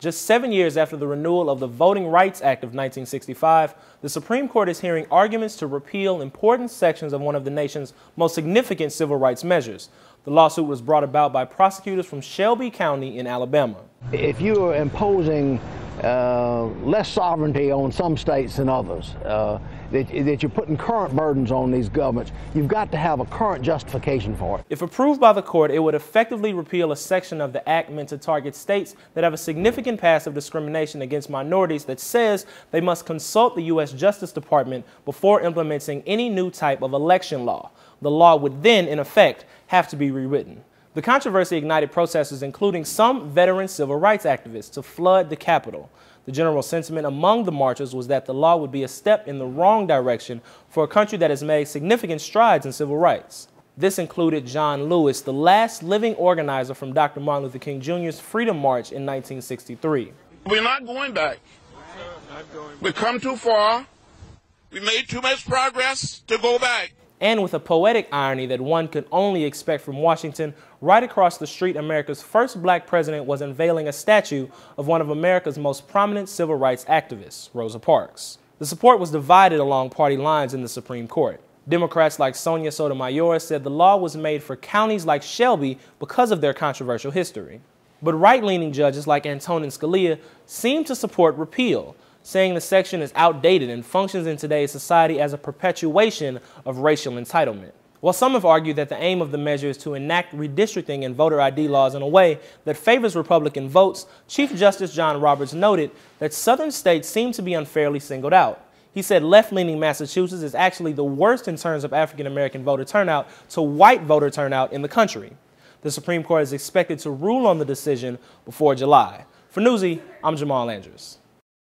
Just 7 years after the renewal of the Voting Rights Act of 1965, the Supreme Court is hearing arguments to repeal important sections of one of the nation's most significant civil rights measures. The lawsuit was brought about by prosecutors from Shelby County in Alabama. If you are imposing less sovereignty on some states than others, that you're putting current burdens on these governments, you've got to have a current justification for it. If approved by the court, it would effectively repeal a section of the act meant to target states that have a significant past of discrimination against minorities that says they must consult the U.S. Justice Department before implementing any new type of election law. The law would then, in effect, have to be rewritten. The controversy ignited protesters, including some veteran civil rights activists, to flood the Capitol. The general sentiment among the marchers was that the law would be a step in the wrong direction for a country that has made significant strides in civil rights. This included John Lewis, the last living organizer from Dr. Martin Luther King Jr.'s Freedom March in 1963. We're not going back. We've come too far. We made too much progress to go back. And with a poetic irony that one could only expect from Washington, right across the street, America's first black president was unveiling a statue of one of America's most prominent civil rights activists, Rosa Parks. The support was divided along party lines in the Supreme Court. Democrats like Sonia Sotomayor said the law was made for counties like Shelby because of their controversial history. But right-leaning judges like Antonin Scalia seemed to support repeal, saying the section is outdated and functions in today's society as a perpetuation of racial entitlement. While some have argued that the aim of the measure is to enact redistricting and voter ID laws in a way that favors Republican votes, Chief Justice John Roberts noted that southern states seem to be unfairly singled out. He said left-leaning Massachusetts is actually the worst in terms of African-American voter turnout to white voter turnout in the country. The Supreme Court is expected to rule on the decision before July. For Newsy, I'm Jamal Andrews.